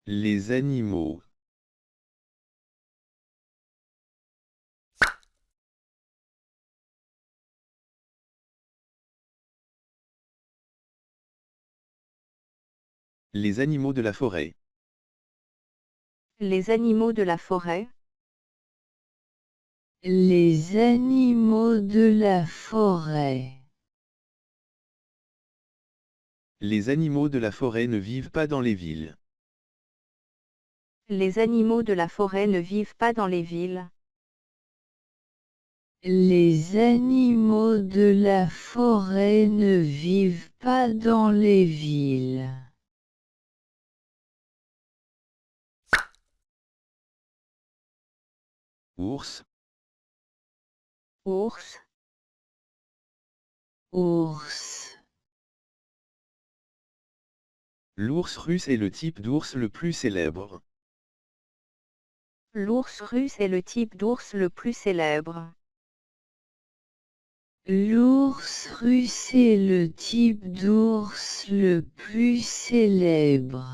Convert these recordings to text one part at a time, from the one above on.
Les animaux. Les animaux de la forêt. Les animaux de la forêt. Les animaux de la forêt. Les animaux de la forêt ne vivent pas dans les villes. Les animaux de la forêt ne vivent pas dans les villes. Les animaux de la forêt ne vivent pas dans les villes. Ours. Ours. Ours. L'ours russe est le type d'ours le plus célèbre. L'ours russe est le type d'ours le plus célèbre. L'ours russe est le type d'ours le plus célèbre.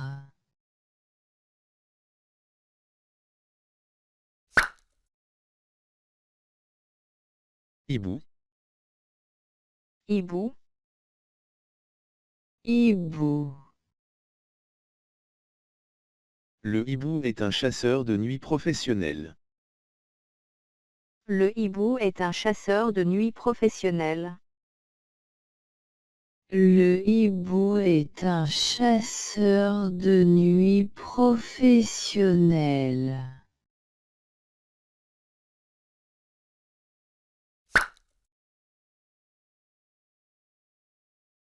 Hibou. Hibou. Hibou. Le hibou est un chasseur de nuit professionnel. Le hibou est un chasseur de nuit professionnel. Le hibou est un chasseur de nuit professionnel.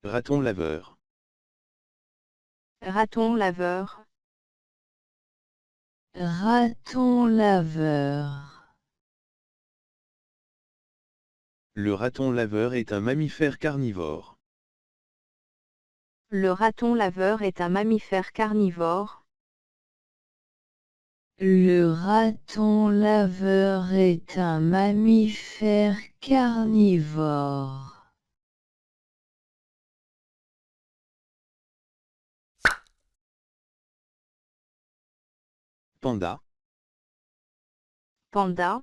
Raton laveur. Raton laveur. Raton laveur. Le raton laveur est un mammifère carnivore. Le raton laveur est un mammifère carnivore. Le raton laveur est un mammifère carnivore. Panda. Panda.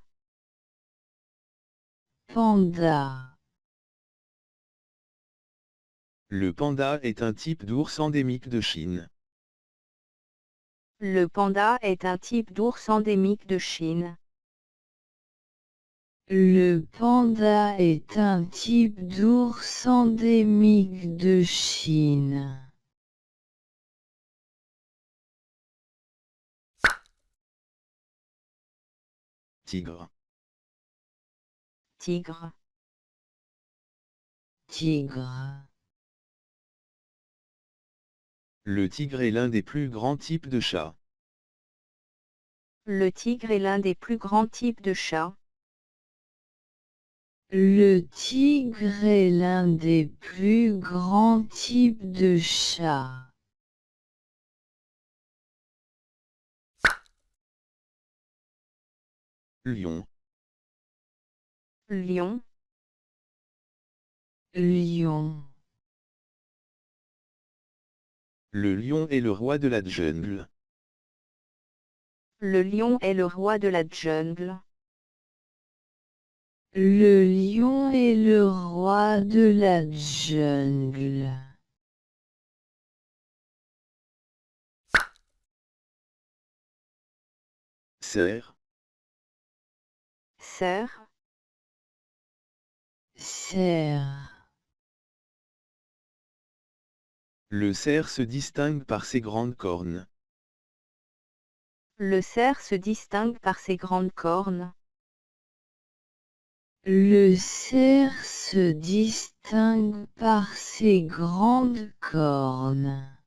Panda. Le panda est un type d'ours endémique de Chine. Le panda est un type d'ours endémique de Chine. Le panda est un type d'ours endémique de Chine. Tigre. Tigre. Tigre. Le tigre est l'un des plus grands types de chats. Le tigre est l'un des plus grands types de chats. Le tigre est l'un des plus grands types de chats. Lion. Lion. Lion. Le lion est le roi de la jungle. Le lion est le roi de la jungle. Le lion est le roi de la jungle. Cerf. Cerf. Cerf. Le cerf se distingue par ses grandes cornes. Le cerf se distingue par ses grandes cornes. Le cerf se distingue par ses grandes cornes.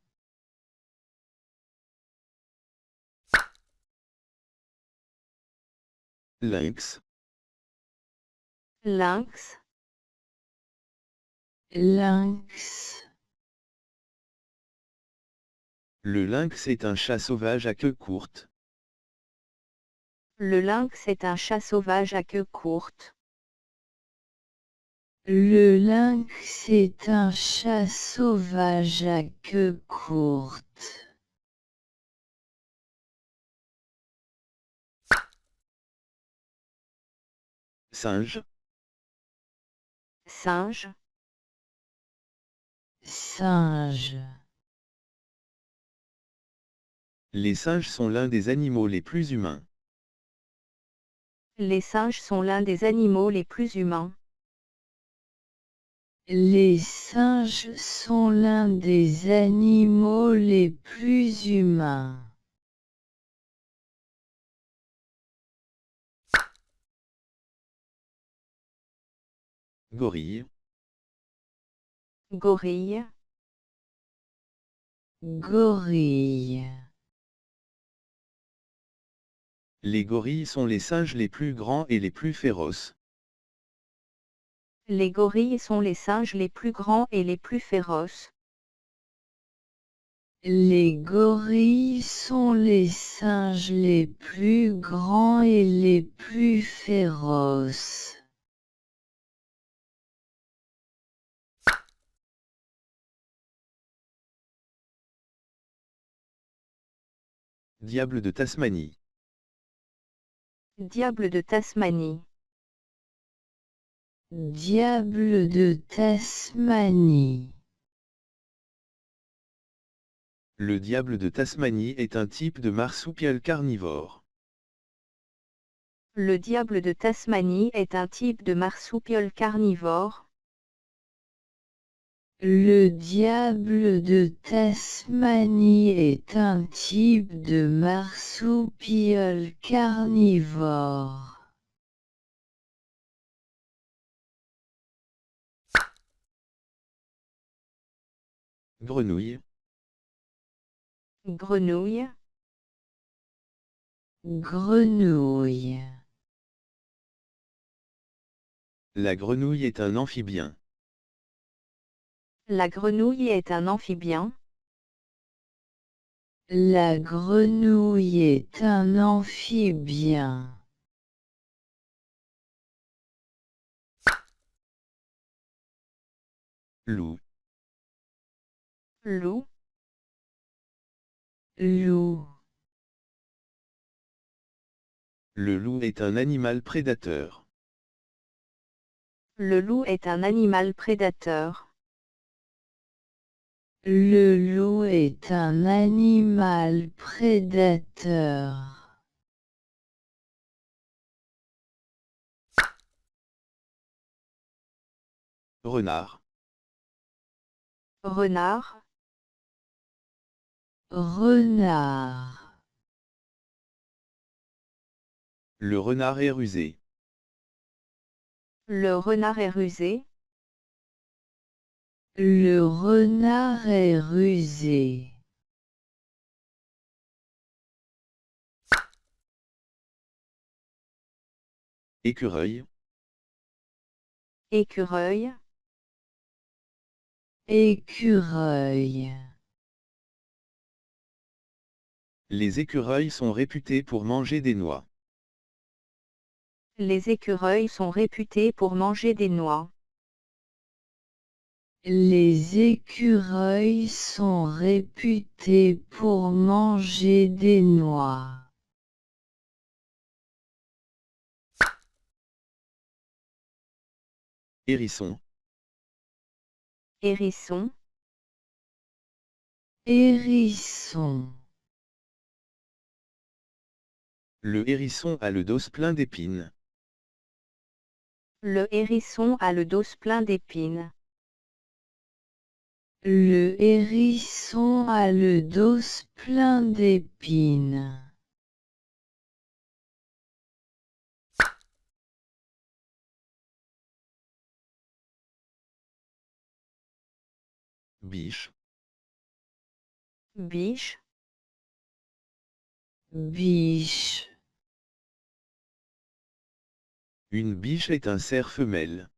Lynx. Lynx. Lynx. Le lynx est un chat sauvage à queue courte. Le lynx est un chat sauvage à queue courte. Le lynx est un chat sauvage à queue courte. Singe, singe, singe. les singes sont l'un des animaux les plus humains. les singes sont l'un des animaux les plus humains. Les singes sont l'un des animaux les plus humains. Gorille, Gorille, Gorille. les gorilles sont les singes les plus grands et les plus féroces. les gorilles sont les singes les plus grands et les plus féroces. Les gorilles sont les singes les plus grands et les plus féroces. Diable de Tasmanie, Diable de Tasmanie, Diable de Tasmanie. le diable de Tasmanie est un type de marsupial carnivore. le diable de Tasmanie est un type de marsupial carnivore. Le diable de Tasmanie est un type de marsupial carnivore. Grenouille, Grenouille, Grenouille. la grenouille est un amphibien. la grenouille est un amphibien. La grenouille est un amphibien. Loup, Loup, Loup. le loup est un animal prédateur. le loup est un animal prédateur. Le loup est un animal prédateur. Renard, Renard, Renard. le renard est rusé. le renard est rusé. Le renard est rusé. Écureuil, Écureuil, Écureuil. les écureuils sont réputés pour manger des noix. les écureuils sont réputés pour manger des noix. Les écureuils sont réputés pour manger des noix. Hérisson, Hérisson, Hérisson. le hérisson a le dos plein d'épines. le hérisson a le dos plein d'épines. Le hérisson a le dos plein d'épines. Biche, Biche, Biche. une biche est un cerf femelle.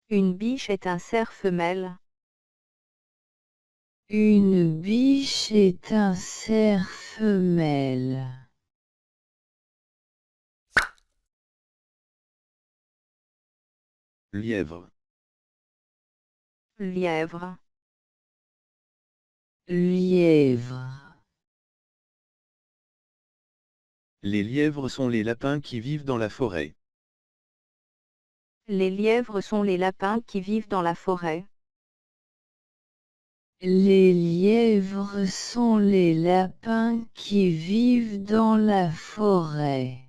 une biche est un cerf femelle. Une biche est un cerf femelle. Lièvre, Lièvre, Lièvre. les lièvres sont les lapins qui vivent dans la forêt. Les lièvres sont les lapins qui vivent dans la forêt. Les lièvres sont les lapins qui vivent dans la forêt.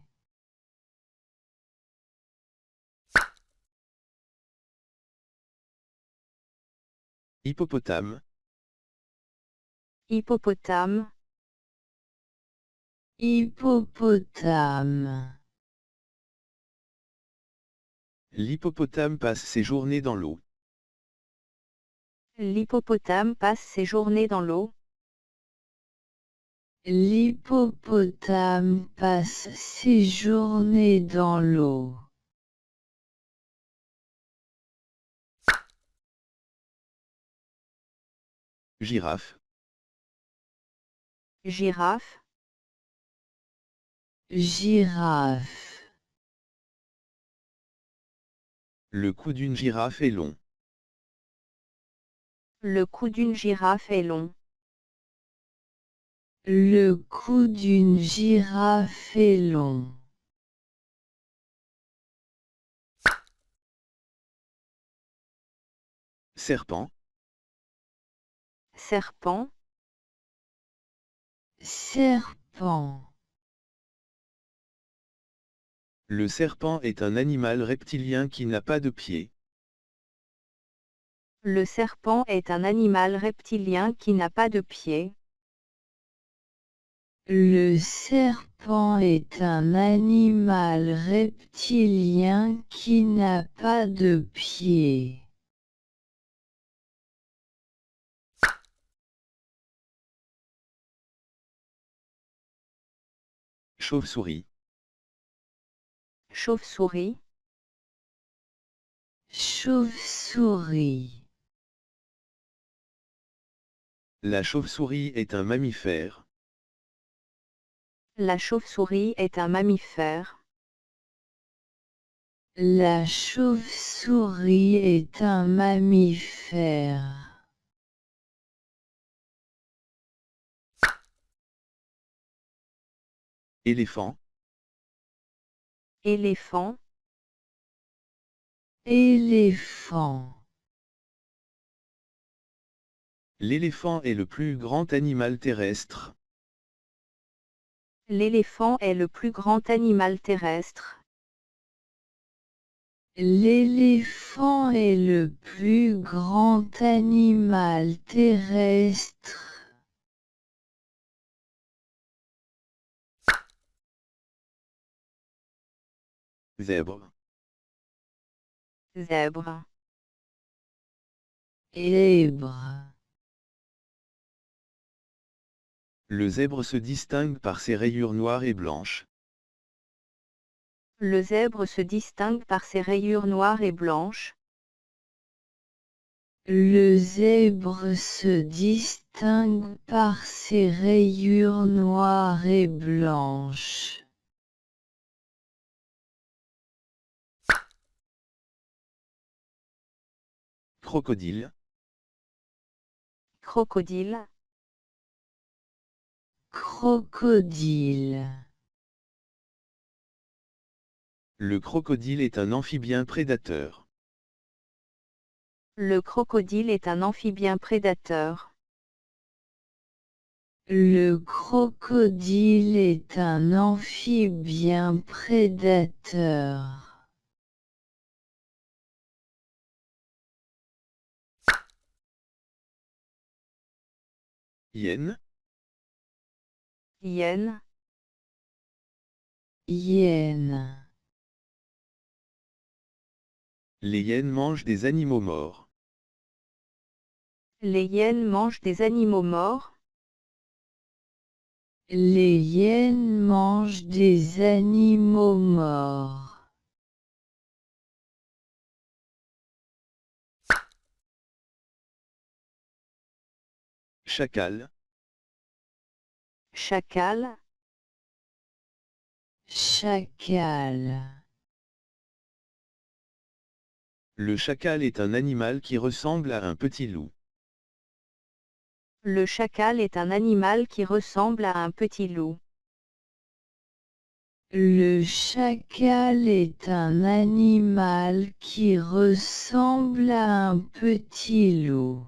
Hippopotame. Hippopotame. Hippopotame. L'hippopotame passe ses journées dans l'eau. L'hippopotame passe ses journées dans l'eau. L'hippopotame passe ses journées dans l'eau. Girafe. Girafe. Girafe. Le cou d'une girafe est long. Le cou d'une girafe est long. Le cou d'une girafe est long. Serpent. Serpent. Serpent. Le serpent est un animal reptilien qui n'a pas de pieds. Le serpent est un animal reptilien qui n'a pas de pieds. Le serpent est un animal reptilien qui n'a pas de pieds. Chauve-souris. Chauve-souris. Chauve-souris. La chauve-souris est un mammifère. La chauve-souris est un mammifère. La chauve-souris est un mammifère. Éléphant. Éléphant. Éléphant. L'éléphant est le plus grand animal terrestre. L'éléphant est le plus grand animal terrestre. L'éléphant est le plus grand animal terrestre. Zèbre. Zèbre. Zèbre. Le zèbre se distingue par ses rayures noires et blanches. Le zèbre se distingue par ses rayures noires et blanches. Le zèbre se distingue par ses rayures noires et blanches. Crocodile. Crocodile. Crocodile. Le crocodile est un amphibien prédateur. Le crocodile est un amphibien prédateur. Le crocodile est un amphibien prédateur. Hyène. Hyène. Hyène. Les hyènes mangent des animaux morts. Les hyènes mangent des animaux morts. Les hyènes mangent des animaux morts. Chacal. Chacal. Chacal. Le chacal est un animal qui ressemble à un petit loup. Le chacal est un animal qui ressemble à un petit loup. Le chacal est un animal qui ressemble à un petit loup.